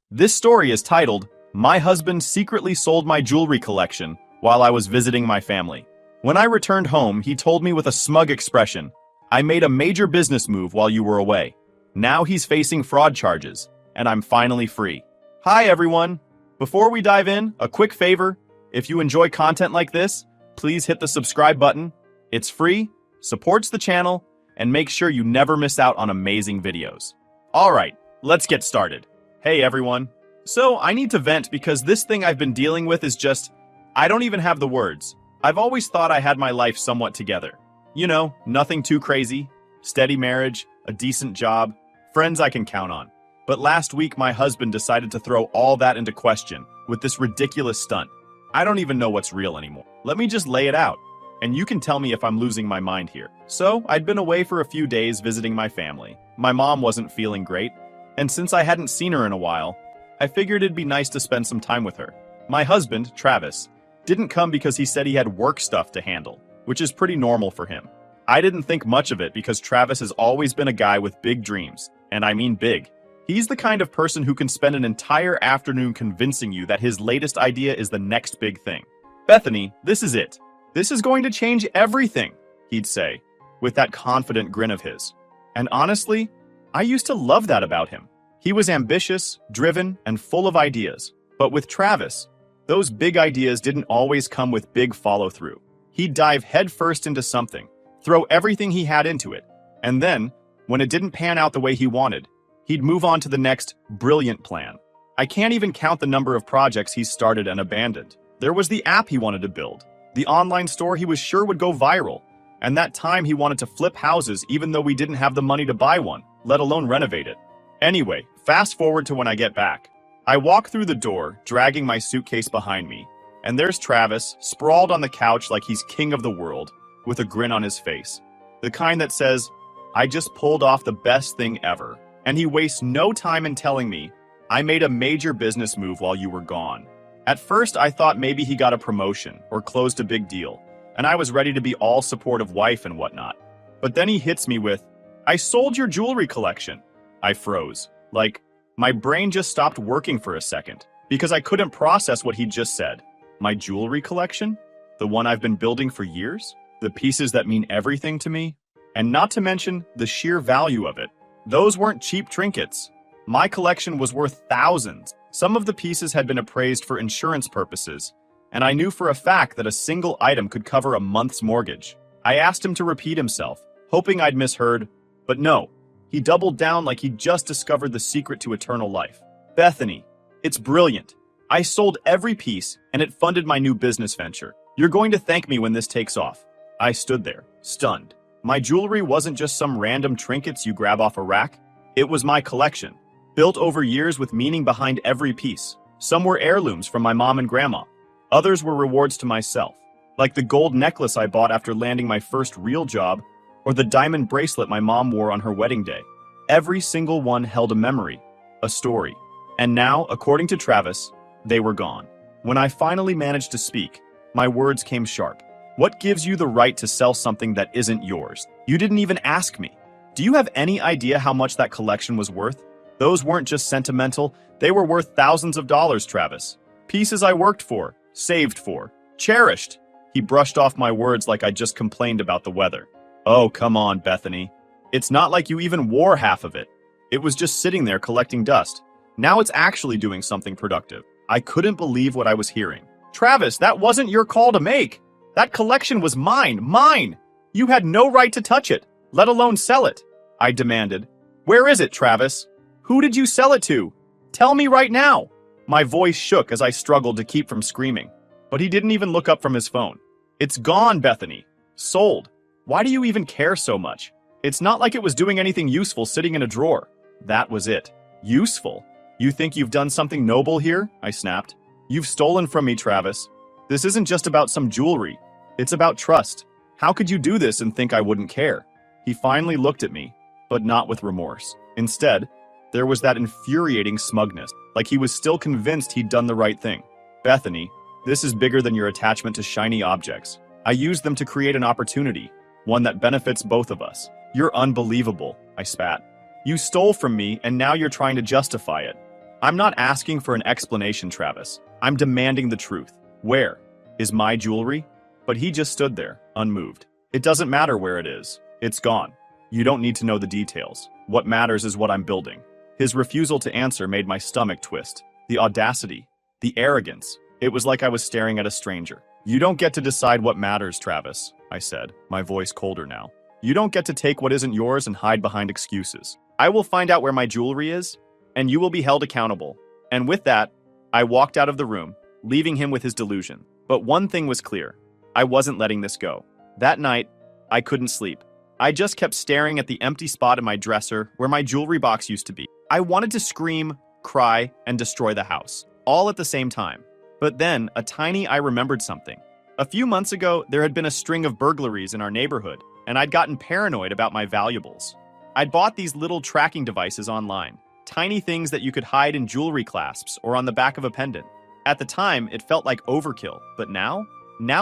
This story is titled, My Husband Secretly Sold My Jewelry Collection While I Was Visiting My Family. When I returned home, he told me with a smug expression, I made a major business move while you were away. Now he's facing fraud charges, and I'm finally free. Hi everyone! Before we dive in, a quick favor. If you enjoy content like this, please hit the subscribe button. It's free, supports the channel, and make sure you never miss out on amazing videos. Alright, let's get started. Hey everyone. So I need to vent because this thing I've been dealing with is just, I don't even have the words. I've always thought I had my life somewhat together. You know, nothing too crazy, steady marriage, a decent job, friends I can count on. But last week my husband decided to throw all that into question with this ridiculous stunt. I don't even know what's real anymore. Let me just lay it out, and you can tell me if I'm losing my mind here. So I'd been away for a few days visiting my family. My mom wasn't feeling great, and since I hadn't seen her in a while, I figured it'd be nice to spend some time with her. My husband, Travis, didn't come because he said he had work stuff to handle, which is pretty normal for him. I didn't think much of it because Travis has always been a guy with big dreams, and I mean big. He's the kind of person who can spend an entire afternoon convincing you that his latest idea is the next big thing. Bethany, this is it. This is going to change everything, he'd say, with that confident grin of his. And honestly, I used to love that about him. He was ambitious, driven, and full of ideas. But with Travis, those big ideas didn't always come with big follow-through. He'd dive headfirst into something, throw everything he had into it, and then, when it didn't pan out the way he wanted, he'd move on to the next brilliant plan. I can't even count the number of projects he's started and abandoned. There was the app he wanted to build, the online store he was sure would go viral, and that time he wanted to flip houses even though we didn't have the money to buy one, let alone renovate it. Anyway, fast forward to when I get back. I walk through the door, dragging my suitcase behind me, and there's Travis, sprawled on the couch like he's king of the world, with a grin on his face. The kind that says, I just pulled off the best thing ever. And he wastes no time in telling me, I made a major business move while you were gone. At first, I thought maybe he got a promotion or closed a big deal, and I was ready to be all supportive wife and whatnot. But then he hits me with, I sold your jewelry collection. I froze. Like, my brain just stopped working for a second, because I couldn't process what he'd just said. My jewelry collection? The one I've been building for years? The pieces that mean everything to me? And not to mention the sheer value of it. Those weren't cheap trinkets. My collection was worth thousands. Some of the pieces had been appraised for insurance purposes, and I knew for a fact that a single item could cover a month's mortgage. I asked him to repeat himself, hoping I'd misheard, but no. He doubled down like he'd just discovered the secret to eternal life. Bethany, it's brilliant. I sold every piece, and it funded my new business venture. You're going to thank me when this takes off. I stood there, stunned. My jewelry wasn't just some random trinkets you grab off a rack. It was my collection, built over years with meaning behind every piece. Some were heirlooms from my mom and grandma. Others were rewards to myself, like the gold necklace I bought after landing my first real job, or the diamond bracelet my mom wore on her wedding day. Every single one held a memory, a story. And now, according to Travis, they were gone. When I finally managed to speak, my words came sharp. What gives you the right to sell something that isn't yours? You didn't even ask me. Do you have any idea how much that collection was worth? Those weren't just sentimental, they were worth thousands of dollars, Travis. Pieces I worked for, saved for, cherished. He brushed off my words like I just complained about the weather. Oh, come on, Bethany. It's not like you even wore half of it. It was just sitting there collecting dust. Now it's actually doing something productive. I couldn't believe what I was hearing. Travis, that wasn't your call to make. That collection was mine. You had no right to touch it, let alone sell it. I demanded. Where is it, Travis? Who did you sell it to? Tell me right now. My voice shook as I struggled to keep from screaming. But he didn't even look up from his phone. It's gone, Bethany. Sold. Why do you even care so much? It's not like it was doing anything useful sitting in a drawer. That was it. Useful? You think you've done something noble here? I snapped. You've stolen from me, Travis. This isn't just about some jewelry. It's about trust. How could you do this and think I wouldn't care? He finally looked at me, but not with remorse. Instead, there was that infuriating smugness, like he was still convinced he'd done the right thing. Bethany, this is bigger than your attachment to shiny objects. I used them to create an opportunity, one that benefits both of us. You're unbelievable, I spat. You stole from me, and now you're trying to justify it. I'm not asking for an explanation, Travis. I'm demanding the truth. Where is my jewelry? But he just stood there, unmoved. It doesn't matter where it is. It's gone. You don't need to know the details. What matters is what I'm building. His refusal to answer made my stomach twist. The audacity, the arrogance. It was like I was staring at a stranger. You don't get to decide what matters, Travis, I said, my voice colder now. You don't get to take what isn't yours and hide behind excuses. I will find out where my jewelry is, and you will be held accountable. And with that, I walked out of the room, leaving him with his delusion. But one thing was clear. I wasn't letting this go. That night, I couldn't sleep. I just kept staring at the empty spot in my dresser where my jewelry box used to be. I wanted to scream, cry, and destroy the house, all at the same time. But then, I remembered something. A few months ago, there had been a string of burglaries in our neighborhood, and I'd gotten paranoid about my valuables. I'd bought these little tracking devices online, tiny things that you could hide in jewelry clasps or on the back of a pendant. At the time, it felt like overkill, but now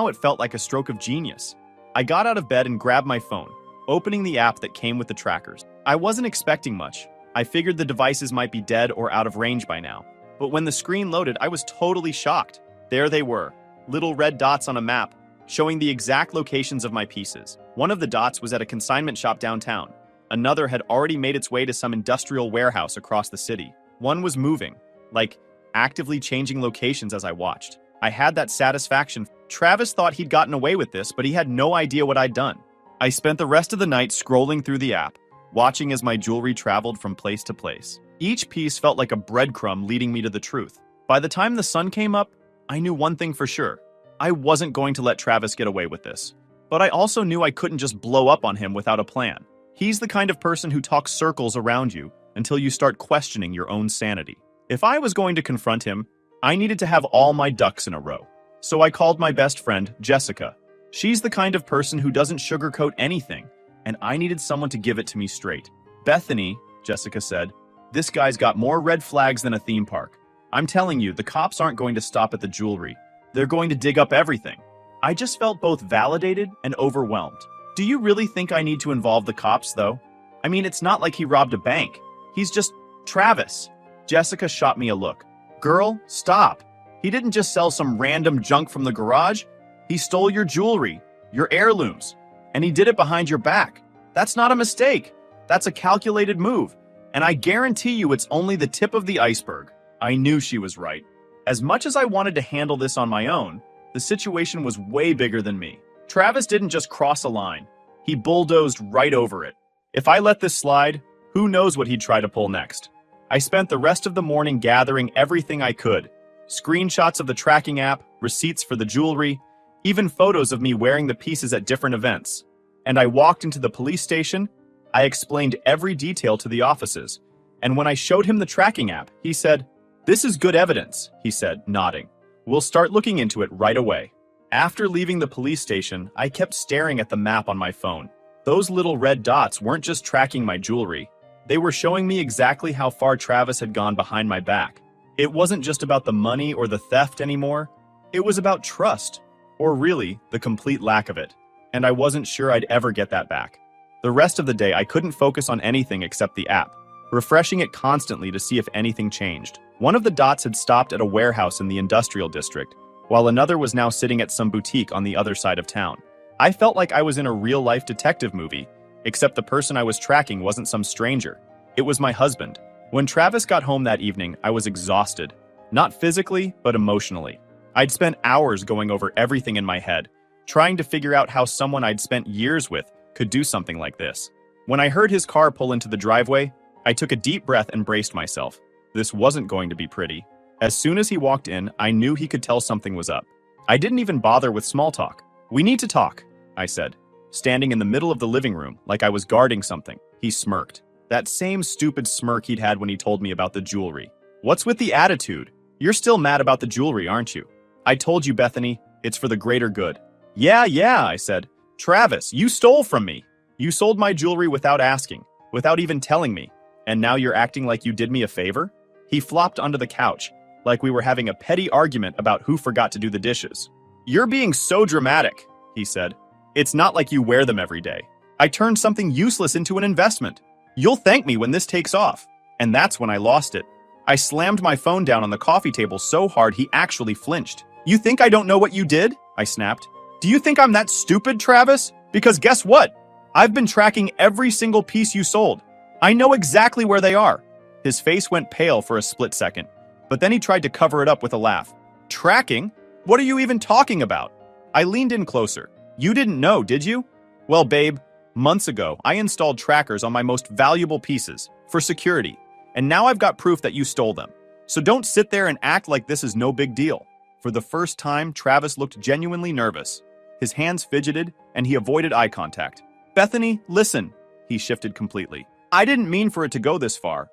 it felt like a stroke of genius. I got out of bed and grabbed my phone, opening the app that came with the trackers. I wasn't expecting much. I figured the devices might be dead or out of range by now. But when the screen loaded, I was totally shocked. There they were, little red dots on a map, showing the exact locations of my pieces. One of the dots was at a consignment shop downtown. Another had already made its way to some industrial warehouse across the city. One was moving, like actively changing locations as I watched. I had that satisfaction. Travis thought he'd gotten away with this, but he had no idea what I'd done. I spent the rest of the night scrolling through the app, watching as my jewelry traveled from place to place. Each piece felt like a breadcrumb leading me to the truth. By the time the sun came up, I knew one thing for sure. I wasn't going to let Travis get away with this. But I also knew I couldn't just blow up on him without a plan. He's the kind of person who talks circles around you until you start questioning your own sanity. If I was going to confront him, I needed to have all my ducks in a row. So I called my best friend, Jessica. She's the kind of person who doesn't sugarcoat anything, and I needed someone to give it to me straight. Bethany, Jessica said, this guy's got more red flags than a theme park. I'm telling you, the cops aren't going to stop at the jewelry. They're going to dig up everything. I just felt both validated and overwhelmed. Do you really think I need to involve the cops, though? I mean, it's not like he robbed a bank. He's just Travis. Jessica shot me a look. Girl, stop. He didn't just sell some random junk from the garage. He stole your jewelry, your heirlooms, and he did it behind your back. That's not a mistake. That's a calculated move. And I guarantee you it's only the tip of the iceberg. I knew she was right. As much as I wanted to handle this on my own, the situation was way bigger than me. Travis didn't just cross a line. He bulldozed right over it. If I let this slide, who knows what he'd try to pull next. I spent the rest of the morning gathering everything I could. Screenshots of the tracking app, receipts for the jewelry, even photos of me wearing the pieces at different events. And I walked into the police station. I explained every detail to the offices. And when I showed him the tracking app, he said, "This is good evidence," he said, nodding. "We'll start looking into it right away." After leaving the police station, I kept staring at the map on my phone. Those little red dots weren't just tracking my jewelry. They were showing me exactly how far Travis had gone behind my back. It wasn't just about the money or the theft anymore. It was about trust, or really, the complete lack of it. And I wasn't sure I'd ever get that back. The rest of the day, I couldn't focus on anything except the app, refreshing it constantly to see if anything changed. One of the dots had stopped at a warehouse in the industrial district, while another was now sitting at some boutique on the other side of town. I felt like I was in a real-life detective movie, except the person I was tracking wasn't some stranger. It was my husband. When Travis got home that evening, I was exhausted. Not physically, but emotionally. I'd spent hours going over everything in my head, trying to figure out how someone I'd spent years with could do something like this. When I heard his car pull into the driveway, I took a deep breath and braced myself. This wasn't going to be pretty. As soon as he walked in, I knew he could tell something was up. I didn't even bother with small talk. "We need to talk," I said, standing in the middle of the living room like I was guarding something. He smirked. That same stupid smirk he'd had when he told me about the jewelry. "What's with the attitude? You're still mad about the jewelry, aren't you?" "I told you, Bethany, it's for the greater good." Yeah, I said. "Travis, you stole from me. You sold my jewelry without asking, without even telling me. And now you're acting like you did me a favor?" He flopped onto the couch, like we were having a petty argument about who forgot to do the dishes. "You're being so dramatic," he said. "It's not like you wear them every day. I turned something useless into an investment. You'll thank me when this takes off." And that's when I lost it. I slammed my phone down on the coffee table so hard he actually flinched. You think I don't know what you did? I snapped. Do you think I'm that stupid, Travis? Because guess what? I've been tracking every single piece you sold. I know exactly where they are. His face went pale for a split second, but then he tried to cover it up with a laugh. Tracking? What are you even talking about? I leaned in closer. You didn't know, did you? Well, babe, months ago, I installed trackers on my most valuable pieces for security, and now I've got proof that you stole them. So don't sit there and act like this is no big deal. For the first time, Travis looked genuinely nervous. His hands fidgeted, and he avoided eye contact. Bethany, listen. He shifted completely. I didn't mean for it to go this far.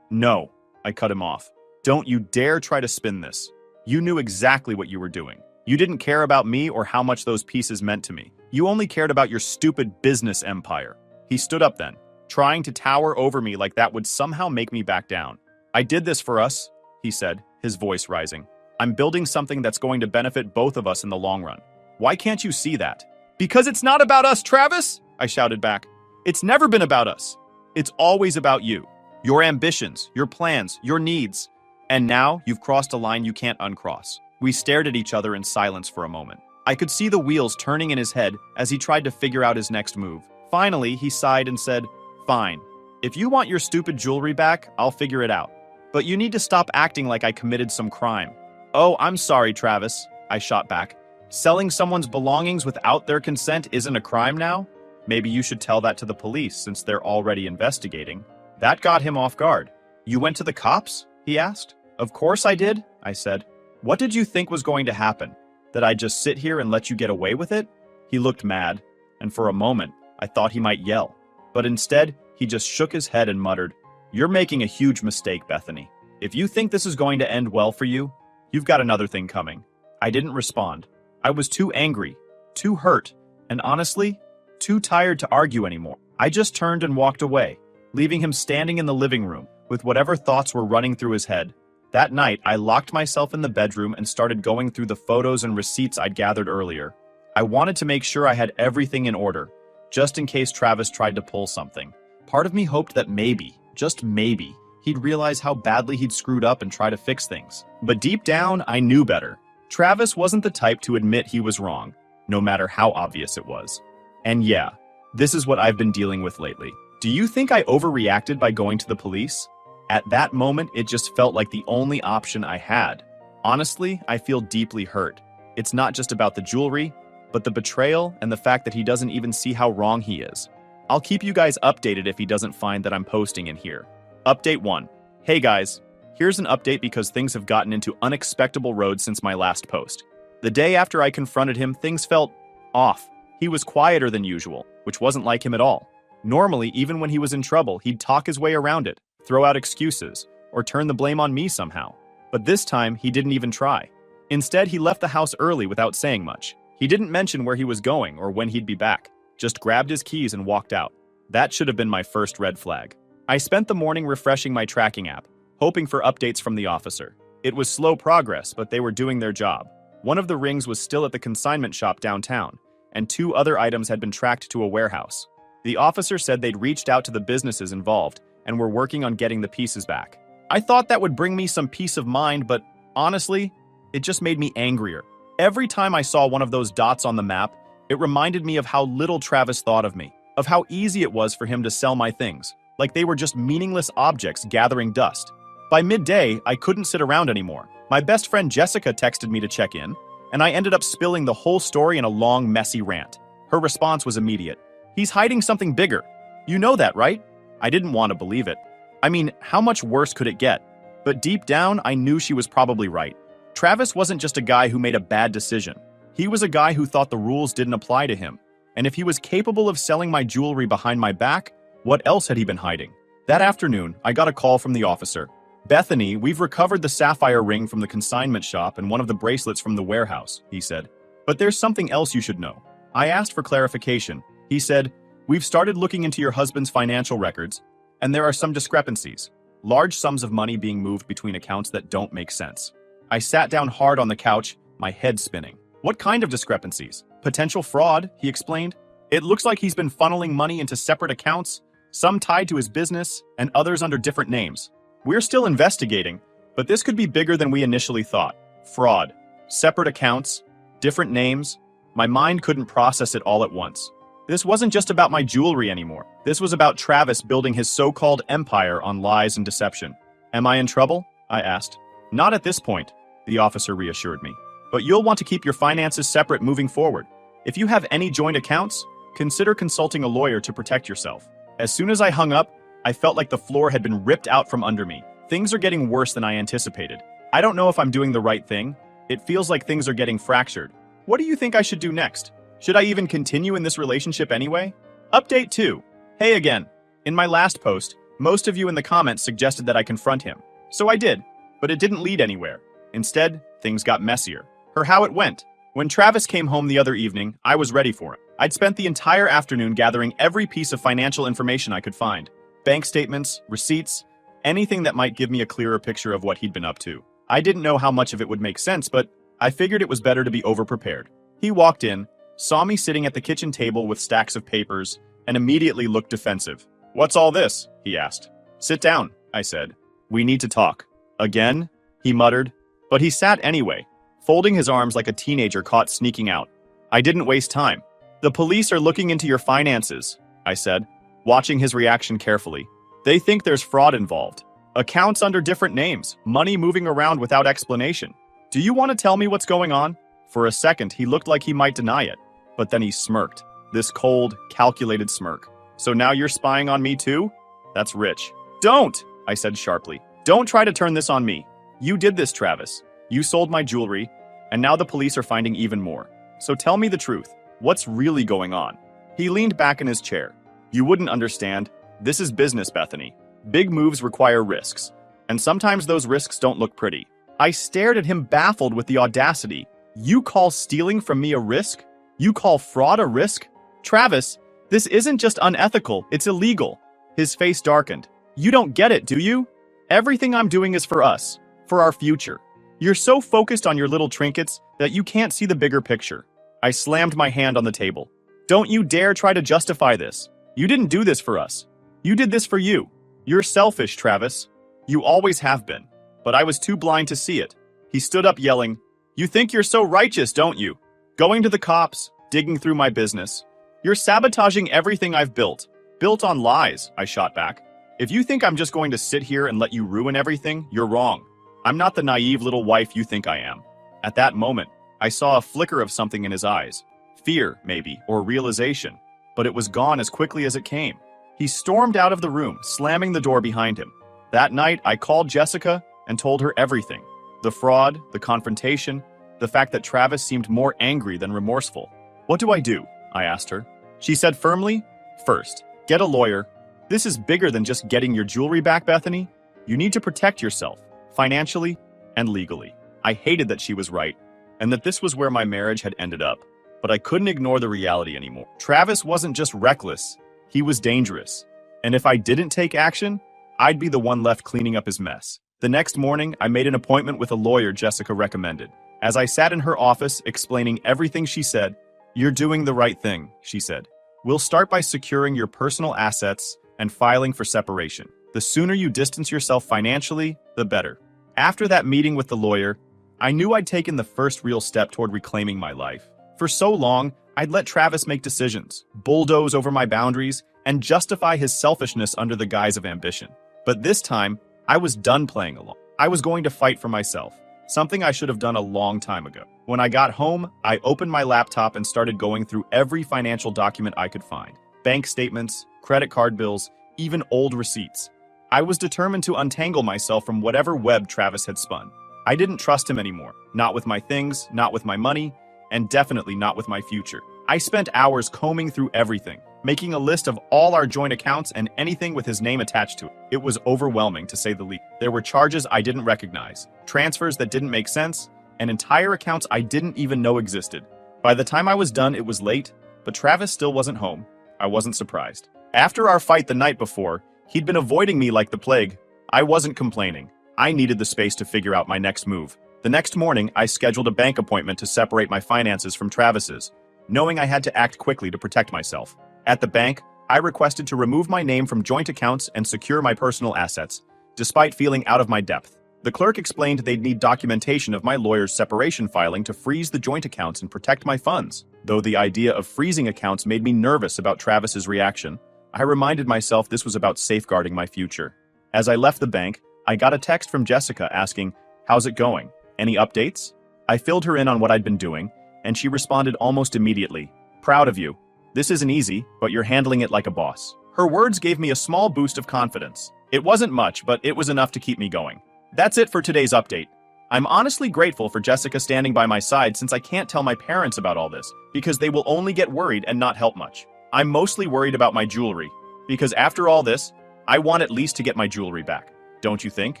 No. I cut him off. Don't you dare try to spin this. You knew exactly what you were doing. You didn't care about me or how much those pieces meant to me. You only cared about your stupid business empire. He stood up then, trying to tower over me like that would somehow make me back down. I did this for us, he said, his voice rising. I'm building something that's going to benefit both of us in the long run. Why can't you see that? Because it's not about us, Travis, I shouted back. It's never been about us. It's always about you. Your ambitions, your plans, your needs. And now you've crossed a line you can't uncross. We stared at each other in silence for a moment. I could see the wheels turning in his head as he tried to figure out his next move. Finally, he sighed and said, Fine. If you want your stupid jewelry back, I'll figure it out. But you need to stop acting like I committed some crime. Oh, I'm sorry, Travis, I shot back. Selling someone's belongings without their consent isn't a crime now? Maybe you should tell that to the police since they're already investigating. That got him off guard. You went to the cops? He asked. Of course I did, I said. What did you think was going to happen? That I'd just sit here and let you get away with it? He looked mad, and for a moment, I thought he might yell. But instead, he just shook his head and muttered, You're making a huge mistake, Bethany. If you think this is going to end well for you, you've got another thing coming. I didn't respond. I was too angry, too hurt, and honestly, too tired to argue anymore. I just turned and walked away, leaving him standing in the living room with whatever thoughts were running through his head. That night, I locked myself in the bedroom and started going through the photos and receipts I'd gathered earlier. I wanted to make sure I had everything in order, just in case Travis tried to pull something. Part of me hoped that maybe, just maybe, he'd realize how badly he'd screwed up and try to fix things. But deep down, I knew better. Travis wasn't the type to admit he was wrong, no matter how obvious it was. And yeah, this is what I've been dealing with lately. Do you think I overreacted by going to the police? At that moment, it just felt like the only option I had. Honestly, I feel deeply hurt. It's not just about the jewelry, but the betrayal and the fact that he doesn't even see how wrong he is. I'll keep you guys updated if he doesn't find that I'm posting in here. Update 1. Hey guys, here's an update because things have gotten into unexpected roads since my last post. The day after I confronted him, things felt off. He was quieter than usual, which wasn't like him at all. Normally, even when he was in trouble, he'd talk his way around it, throw out excuses, or turn the blame on me somehow. But this time, he didn't even try. Instead, he left the house early without saying much. He didn't mention where he was going or when he'd be back, just grabbed his keys and walked out. That should have been my first red flag. I spent the morning refreshing my tracking app, hoping for updates from the officer. It was slow progress, but they were doing their job. One of the rings was still at the consignment shop downtown, and 2 other items had been tracked to a warehouse. The officer said they'd reached out to the businesses involved and were working on getting the pieces back. I thought that would bring me some peace of mind, but honestly, it just made me angrier. Every time I saw one of those dots on the map, it reminded me of how little Travis thought of me, of how easy it was for him to sell my things, like they were just meaningless objects gathering dust. By midday, I couldn't sit around anymore. My best friend Jessica texted me to check in, and I ended up spilling the whole story in a long, messy rant. Her response was immediate. He's hiding something bigger. You know that, right? I didn't want to believe it. I mean, how much worse could it get? But deep down, I knew she was probably right. Travis wasn't just a guy who made a bad decision. He was a guy who thought the rules didn't apply to him. And if he was capable of selling my jewelry behind my back, what else had he been hiding? That afternoon, I got a call from the officer. Bethany, we've recovered the sapphire ring from the consignment shop and one of the bracelets from the warehouse, he said. But there's something else you should know. I asked for clarification. He said, we've started looking into your husband's financial records, and there are some discrepancies. Large sums of money being moved between accounts that don't make sense. I sat down hard on the couch, my head spinning. What kind of discrepancies? Potential fraud, he explained. It looks like he's been funneling money into separate accounts, some tied to his business and others under different names. We're still investigating, but this could be bigger than we initially thought. Fraud, separate accounts, different names. My mind couldn't process it all at once. This wasn't just about my jewelry anymore. This was about Travis building his so-called empire on lies and deception. Am I in trouble? I asked. Not at this point, the officer reassured me. But you'll want to keep your finances separate moving forward. If you have any joint accounts, consider consulting a lawyer to protect yourself. As soon as I hung up, I felt like the floor had been ripped out from under me. Things are getting worse than I anticipated. I don't know if I'm doing the right thing. It feels like things are getting fractured. What do you think I should do next? Should I even continue in this relationship anyway? Update 2. Hey again. In my last post, most of you in the comments suggested that I confront him. So I did, but it didn't lead anywhere. Instead, things got messier. How it went. When Travis came home the other evening, I was ready for him. I'd spent the entire afternoon gathering every piece of financial information I could find. Bank statements, receipts, anything that might give me a clearer picture of what he'd been up to. I didn't know how much of it would make sense, but I figured it was better to be overprepared. He walked in, saw me sitting at the kitchen table with stacks of papers, and immediately looked defensive. What's all this? He asked. Sit down, I said. We need to talk. Again? He muttered, but he sat anyway, folding his arms like a teenager caught sneaking out. I didn't waste time. The police are looking into your finances, I said, watching his reaction carefully. They think there's fraud involved. Accounts under different names, money moving around without explanation. Do you want to tell me what's going on? For a second, he looked like he might deny it, but then he smirked. This cold, calculated smirk. So now you're spying on me too? That's rich. Don't, I said sharply. Don't try to turn this on me. You did this, Travis. You sold my jewelry, and now the police are finding even more. So tell me the truth. What's really going on? He leaned back in his chair. You wouldn't understand. This is business, Bethany. Big moves require risks, and sometimes those risks don't look pretty. I stared at him, baffled with the audacity. You call stealing from me a risk? You call fraud a risk? Travis, this isn't just unethical, it's illegal. His face darkened. You don't get it, do you? Everything I'm doing is for us, for our future. You're so focused on your little trinkets that you can't see the bigger picture. I slammed my hand on the table. Don't you dare try to justify this. You didn't do this for us. You did this for you. You're selfish, Travis. You always have been. But I was too blind to see it. He stood up yelling, You think you're so righteous, don't you? Going to the cops, digging through my business. You're sabotaging everything I've built. Built on lies, I shot back. If you think I'm just going to sit here and let you ruin everything, you're wrong. I'm not the naive little wife you think I am. At that moment, I saw a flicker of something in his eyes. Fear, maybe, or realization. But it was gone as quickly as it came. He stormed out of the room, slamming the door behind him. That night, I called Jessica and told her everything. The fraud, the confrontation, the fact that Travis seemed more angry than remorseful. What do I do? I asked her. She said firmly, First, get a lawyer. This is bigger than just getting your jewelry back, Bethany. You need to protect yourself, financially and legally. I hated that she was right, and that this was where my marriage had ended up. But I couldn't ignore the reality anymore. Travis wasn't just reckless, he was dangerous. And if I didn't take action, I'd be the one left cleaning up his mess. The next morning, I made an appointment with a lawyer Jessica recommended. As I sat in her office explaining everything she said, You're doing the right thing, she said. We'll start by securing your personal assets and filing for separation. The sooner you distance yourself financially, the better. After that meeting with the lawyer, I knew I'd taken the first real step toward reclaiming my life. For so long, I'd let Travis make decisions, bulldoze over my boundaries, and justify his selfishness under the guise of ambition. But this time, I was done playing along. I was going to fight for myself, something I should have done a long time ago. When I got home, I opened my laptop and started going through every financial document I could find. Bank statements, credit card bills, even old receipts. I was determined to untangle myself from whatever web Travis had spun. I didn't trust him anymore, not with my things, not with my money, and definitely not with my future. I spent hours combing through everything, making a list of all our joint accounts and anything with his name attached to it. It was overwhelming, to say the least. There were charges I didn't recognize, transfers that didn't make sense, and entire accounts I didn't even know existed. By the time I was done, it was late, but Travis still wasn't home. I wasn't surprised. After our fight the night before, he'd been avoiding me like the plague. I wasn't complaining. I needed the space to figure out my next move. The next morning, I scheduled a bank appointment to separate my finances from Travis's, knowing I had to act quickly to protect myself. At the bank, I requested to remove my name from joint accounts and secure my personal assets, despite feeling out of my depth. The clerk explained they'd need documentation of my lawyer's separation filing to freeze the joint accounts and protect my funds. Though the idea of freezing accounts made me nervous about Travis's reaction, I reminded myself this was about safeguarding my future. As I left the bank, I got a text from Jessica asking, "How's it going? Any updates?" I filled her in on what I'd been doing, and she responded almost immediately, "Proud of you. This isn't easy, but you're handling it like a boss." Her words gave me a small boost of confidence. It wasn't much, but it was enough to keep me going. That's it for today's update. I'm honestly grateful for Jessica standing by my side since I can't tell my parents about all this, because they will only get worried and not help much. I'm mostly worried about my jewelry, because after all this, I want at least to get my jewelry back. Don't you think?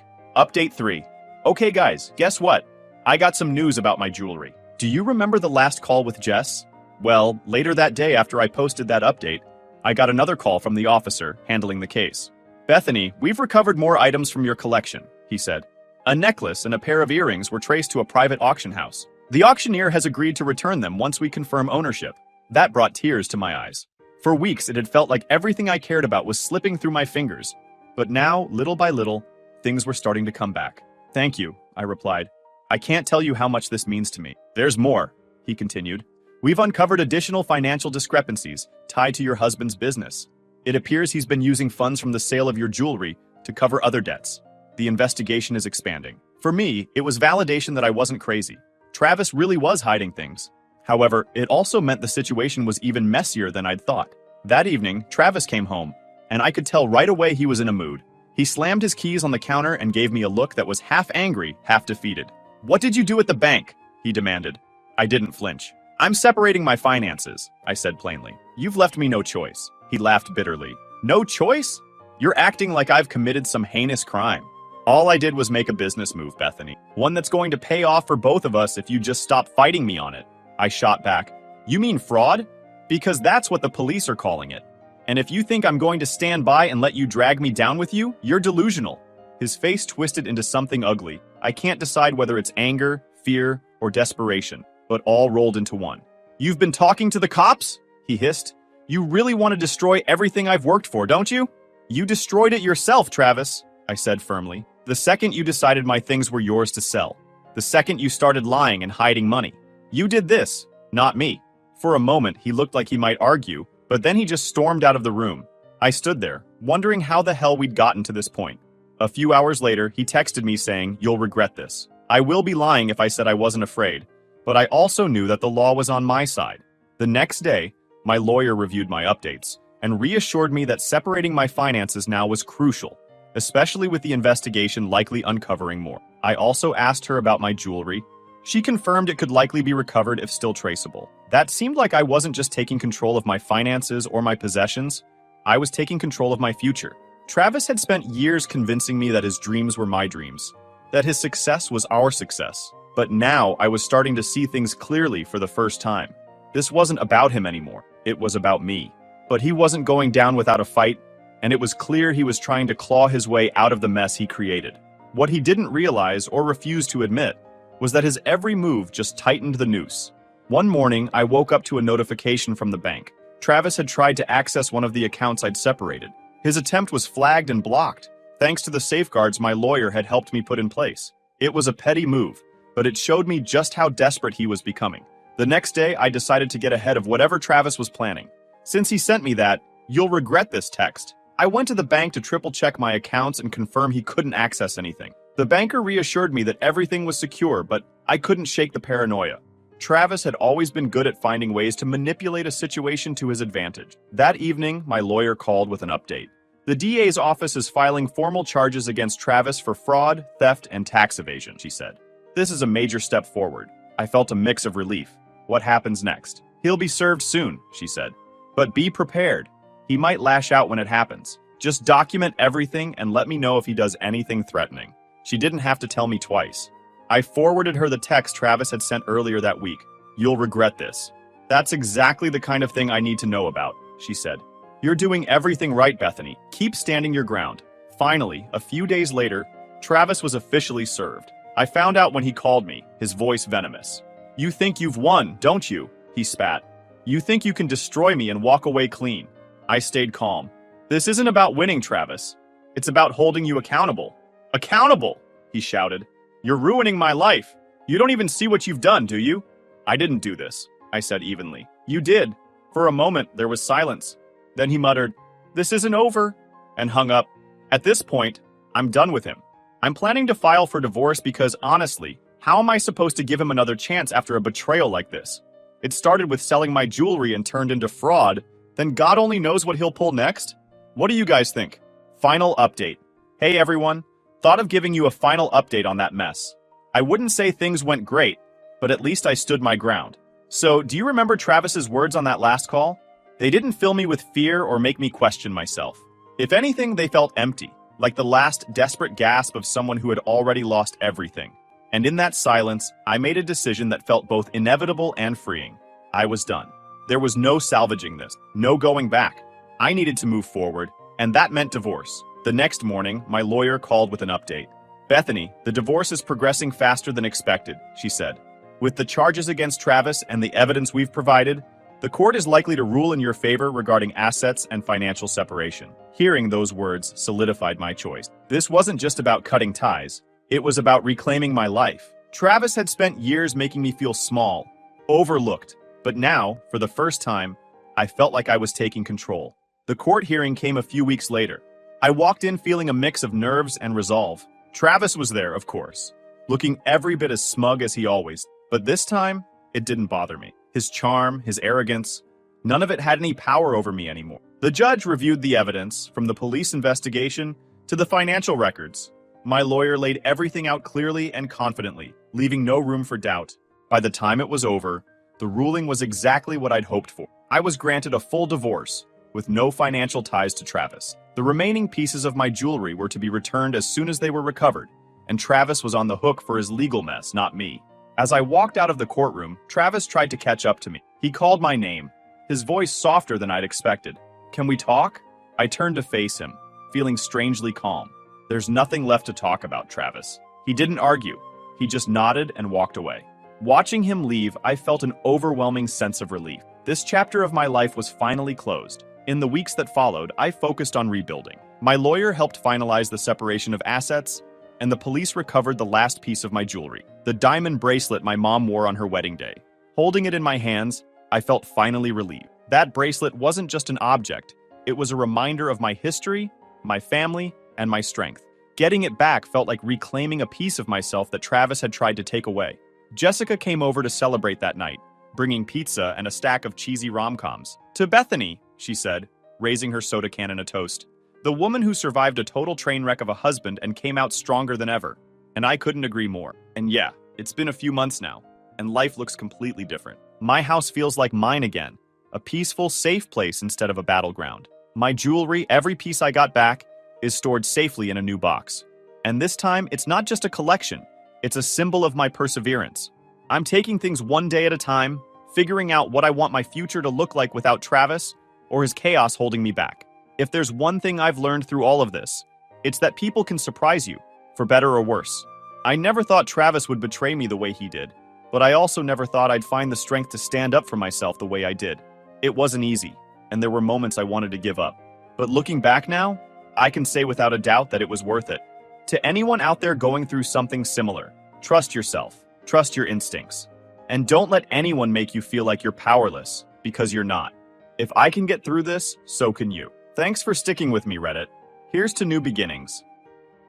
Update 3. Okay guys, guess what? I got some news about my jewelry. Do you remember the last call with Jess? Well, later that day after I posted that update, I got another call from the officer handling the case. "Bethany, we've recovered more items from your collection," he said. "A necklace and a pair of earrings were traced to a private auction house. The auctioneer has agreed to return them once we confirm ownership." That brought tears to my eyes. For weeks, it had felt like everything I cared about was slipping through my fingers. But now, little by little, things were starting to come back. "Thank you," I replied. "I can't tell you how much this means to me." "There's more," he continued. "We've uncovered additional financial discrepancies tied to your husband's business. It appears he's been using funds from the sale of your jewelry to cover other debts. The investigation is expanding." For me, it was validation that I wasn't crazy. Travis really was hiding things. However, it also meant the situation was even messier than I'd thought. That evening, Travis came home, and I could tell right away he was in a mood. He slammed his keys on the counter and gave me a look that was half angry, half defeated. "What did you do at the bank?" he demanded. I didn't flinch. "I'm separating my finances," I said plainly. "You've left me no choice." He laughed bitterly. "No choice? You're acting like I've committed some heinous crime." "All I did was make a business move, Bethany. One that's going to pay off for both of us if you just stop fighting me on it." I shot back. "You mean fraud? Because that's what the police are calling it. And if you think I'm going to stand by and let you drag me down with you, you're delusional." His face twisted into something ugly. I can't decide whether it's anger, fear, or desperation, but all rolled into one. "You've been talking to the cops?" he hissed. "You really want to destroy everything I've worked for, don't you?" "You destroyed it yourself, Travis," I said firmly. "The second you decided my things were yours to sell. The second you started lying and hiding money. You did this, not me." For a moment, he looked like he might argue, but then he just stormed out of the room. I stood there, wondering how the hell we'd gotten to this point. A few hours later, he texted me saying, "You'll regret this." I will be lying if I said I wasn't afraid, but I also knew that the law was on my side. The next day, my lawyer reviewed my updates and reassured me that separating my finances now was crucial, especially with the investigation likely uncovering more. I also asked her about my jewelry. She confirmed it could likely be recovered if still traceable. That seemed like I wasn't just taking control of my finances or my possessions. I was taking control of my future. Travis had spent years convincing me that his dreams were my dreams, that his success was our success. But now I was starting to see things clearly for the first time. This wasn't about him anymore. It was about me. But he wasn't going down without a fight, and it was clear he was trying to claw his way out of the mess he created. What he didn't realize or refuse to admit was that his every move just tightened the noose. One morning, I woke up to a notification from the bank. Travis had tried to access one of the accounts I'd separated. His attempt was flagged and blocked, thanks to the safeguards my lawyer had helped me put in place. It was a petty move, but it showed me just how desperate he was becoming. The next day, I decided to get ahead of whatever Travis was planning. Since he sent me that, "You'll regret this" text, I went to the bank to triple-check my accounts and confirm he couldn't access anything. The banker reassured me that everything was secure, but I couldn't shake the paranoia. Travis had always been good at finding ways to manipulate a situation to his advantage. That evening, my lawyer called with an update. "The DA's office is filing formal charges against Travis for fraud, theft, and tax evasion," she said. "This is a major step forward." I felt a mix of relief. What happens next? "He'll be served soon," she said. "But be prepared. He might lash out when it happens. Just document everything and let me know if he does anything threatening." She didn't have to tell me twice. I forwarded her the text Travis had sent earlier that week. "You'll regret this." "That's exactly the kind of thing I need to know about," she said. "You're doing everything right, Bethany. Keep standing your ground." Finally, a few days later, Travis was officially served. I found out when he called me, his voice venomous. "You think you've won, don't you?" he spat. "You think you can destroy me and walk away clean." I stayed calm. "This isn't about winning, Travis. It's about holding you accountable." Accountable, he shouted. You're ruining my life. You don't even see what you've done, do you? I didn't do this, I said evenly. You did. For a moment, there was silence. Then he muttered, "This isn't over," and hung up. At this point, I'm done with him. I'm planning to file for divorce because, honestly, how am I supposed to give him another chance after a betrayal like this? It started with selling my jewelry and turned into fraud, then God only knows what he'll pull next? What do you guys think? Final update. Hey everyone, thought of giving you a final update on that mess. I wouldn't say things went great, but at least I stood my ground. So, do you remember Travis's words on that last call? They didn't fill me with fear or make me question myself. If anything, they felt empty, like the last desperate gasp of someone who had already lost everything. And in that silence, I made a decision that felt both inevitable and freeing. I was done. There was no salvaging this, no going back. I needed to move forward, and that meant divorce. The next morning, my lawyer called with an update. "Bethany, the divorce is progressing faster than expected," she said. "With the charges against Travis and the evidence we've provided, the court is likely to rule in your favor regarding assets and financial separation." Hearing those words solidified my choice. This wasn't just about cutting ties. It was about reclaiming my life. Travis had spent years making me feel small, overlooked, but now, for the first time, I felt like I was taking control. The court hearing came a few weeks later. I walked in feeling a mix of nerves and resolve. Travis was there, of course, looking every bit as smug as he always, but this time, it didn't bother me. His charm, his arrogance, none of it had any power over me anymore. The judge reviewed the evidence, from the police investigation to the financial records. My lawyer laid everything out clearly and confidently, leaving no room for doubt. By the time it was over, the ruling was exactly what I'd hoped for. I was granted a full divorce, with no financial ties to Travis. The remaining pieces of my jewelry were to be returned as soon as they were recovered, and Travis was on the hook for his legal mess, not me. As I walked out of the courtroom, Travis tried to catch up to me. He called my name, his voice softer than I'd expected. "Can we talk?" I turned to face him, feeling strangely calm. "There's nothing left to talk about, Travis." He didn't argue. He just nodded and walked away. Watching him leave, I felt an overwhelming sense of relief. This chapter of my life was finally closed. In the weeks that followed, I focused on rebuilding. My lawyer helped finalize the separation of assets, and the police recovered the last piece of my jewelry, the diamond bracelet my mom wore on her wedding day. Holding it in my hands, I felt finally relieved. That bracelet wasn't just an object. It was a reminder of my history, my family, and my strength. Getting it back felt like reclaiming a piece of myself that Travis had tried to take away. Jessica came over to celebrate that night, bringing pizza and a stack of cheesy rom-coms. "To Bethany," she said, raising her soda can in a toast. "The woman who survived a total train wreck of a husband and came out stronger than ever." And I couldn't agree more. And yeah, it's been a few months now, and life looks completely different. My house feels like mine again, a peaceful, safe place instead of a battleground. My jewelry, every piece I got back, is stored safely in a new box. And this time, it's not just a collection, it's a symbol of my perseverance. I'm taking things one day at a time, figuring out what I want my future to look like without Travis or his chaos holding me back. If there's one thing I've learned through all of this, it's that people can surprise you, for better or worse. I never thought Travis would betray me the way he did, but I also never thought I'd find the strength to stand up for myself the way I did. It wasn't easy, and there were moments I wanted to give up. But looking back now, I can say without a doubt that it was worth it. To anyone out there going through something similar, trust yourself, trust your instincts, and don't let anyone make you feel like you're powerless, because you're not. If I can get through this, so can you. Thanks for sticking with me, Reddit. Here's to new beginnings.